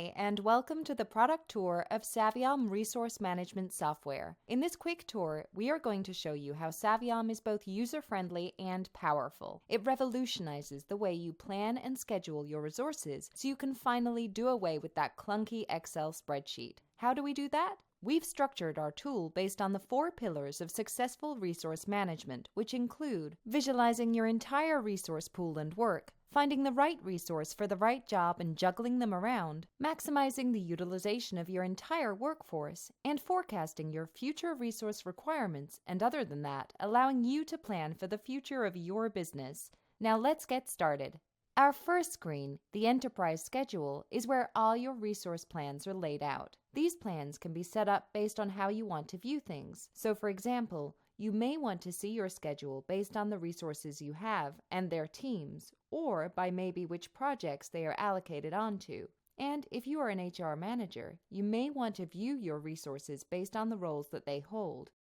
Hi, and welcome to the product tour of Saviom Resource Management Software. In this quick tour, we are going to show you how Saviom is both user-friendly and powerful. It revolutionizes the way you plan and schedule your resources so you can finally do away with that clunky Excel spreadsheet. How do we do that? We've structured our tool based on the 4 pillars of successful resource management, which include visualizing your entire resource pool and work, finding the right resource for the right job and juggling them around, maximizing the utilization of your entire workforce, and forecasting your future resource requirements, and other than that, allowing you to plan for the future of your business. Now let's get started. Our first screen, the Enterprise Schedule, is where all your resource plans are laid out. These plans can be set up based on how you want to view things. So for example, you may want to see your schedule based on the resources you have and their teams, or by maybe which projects they are allocated onto. And if you are an HR manager, you may want to view your resources based on the roles that they hold.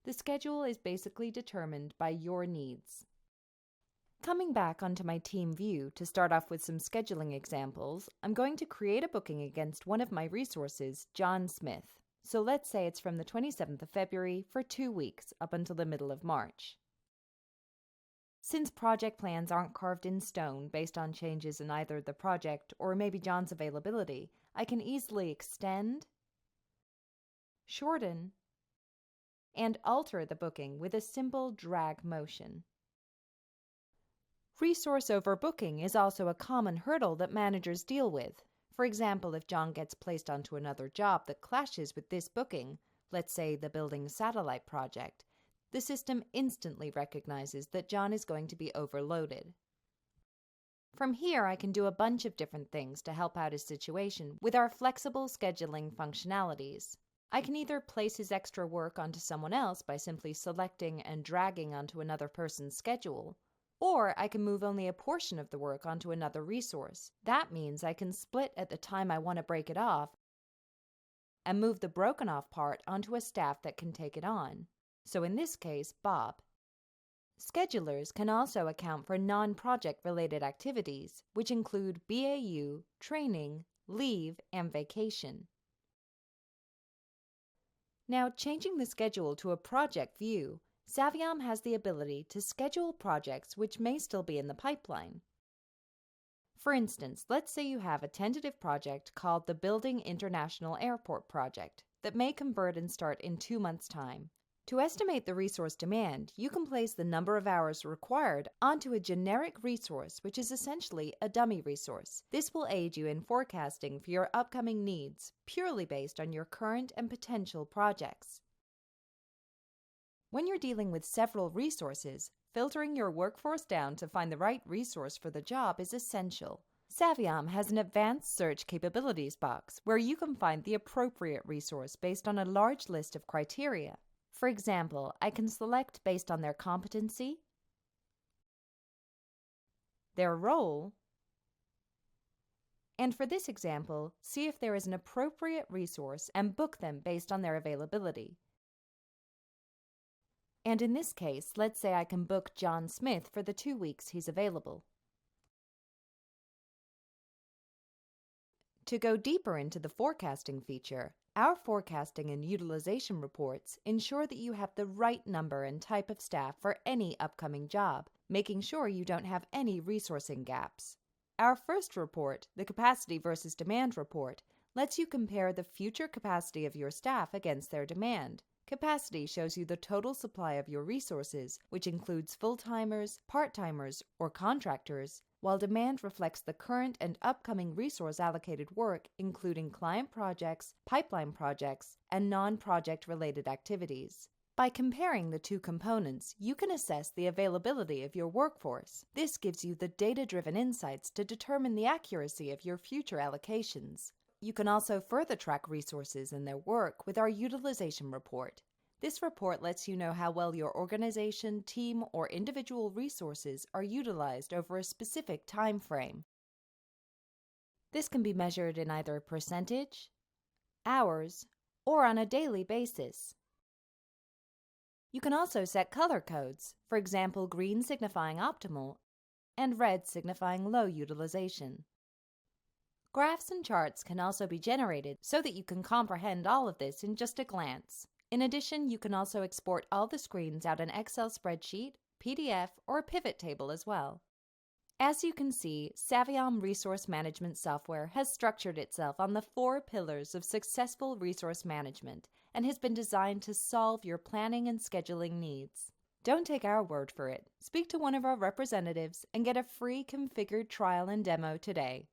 The schedule is basically determined by your needs. Coming back onto my team view to start off with some scheduling examples, I'm going to create a booking against one of my resources, John Smith. So let's say it's from the 27th of February for 2 weeks up until the middle of March. Since project plans aren't carved in stone based on changes in either the project or maybe John's availability, I can easily extend, shorten, and alter the booking with a simple drag motion. Resource overbooking is also a common hurdle that managers deal with. For example, if John gets placed onto another job that clashes with this booking, let's say the building satellite project, the system instantly recognizes that John is going to be overloaded. From here, I can do a bunch of different things to help out his situation with our flexible scheduling functionalities. I can either place his extra work onto someone else by simply selecting and dragging onto another person's schedule, or I can move only a portion of the work onto another resource. That means I can split at the time I want to break it off and move the broken off part onto a staff that can take it on. So in this case, Bob. Schedulers can also account for non-project related activities, which include BAU, training, leave, and vacation. Now, changing the schedule to a project view, Saviom has the ability to schedule projects which may still be in the pipeline. For instance, let's say you have a tentative project called the Building International Airport project that may convert and start in 2 months' time. To estimate the resource demand, you can place the number of hours required onto a generic resource, which is essentially a dummy resource. This will aid you in forecasting for your upcoming needs, purely based on your current and potential projects. When you're dealing with several resources, filtering your workforce down to find the right resource for the job is essential. Saviom has an advanced search capabilities box where you can find the appropriate resource based on a large list of criteria. For example, I can select based on their competency, their role, and for this example, see if there is an appropriate resource and book them based on their availability. And in this case, let's say I can book John Smith for the 2 weeks he's available. To go deeper into the forecasting feature, our forecasting and utilization reports ensure that you have the right number and type of staff for any upcoming job, making sure you don't have any resourcing gaps. Our first report, the Capacity versus Demand report, lets you compare the future capacity of your staff against their demand. Capacity shows you the total supply of your resources, which includes full-timers, part-timers, or contractors, while demand reflects the current and upcoming resource allocated work, including client projects, pipeline projects, and non-project related activities. By comparing the two components, you can assess the availability of your workforce. This gives you the data-driven insights to determine the accuracy of your future allocations. You can also further track resources and their work with our utilization report. This report lets you know how well your organization, team, or individual resources are utilized over a specific time frame. This can be measured in either percentage, hours, or on a daily basis. You can also set color codes, for example, green signifying optimal and red signifying low utilization. Graphs and charts can also be generated so that you can comprehend all of this in just a glance. In addition, you can also export all the screens out an Excel spreadsheet, PDF, or a pivot table as well. As you can see, Saviom Resource Management Software has structured itself on the 4 pillars of successful resource management and has been designed to solve your planning and scheduling needs. Don't take our word for it. Speak to one of our representatives and get a free configured trial and demo today.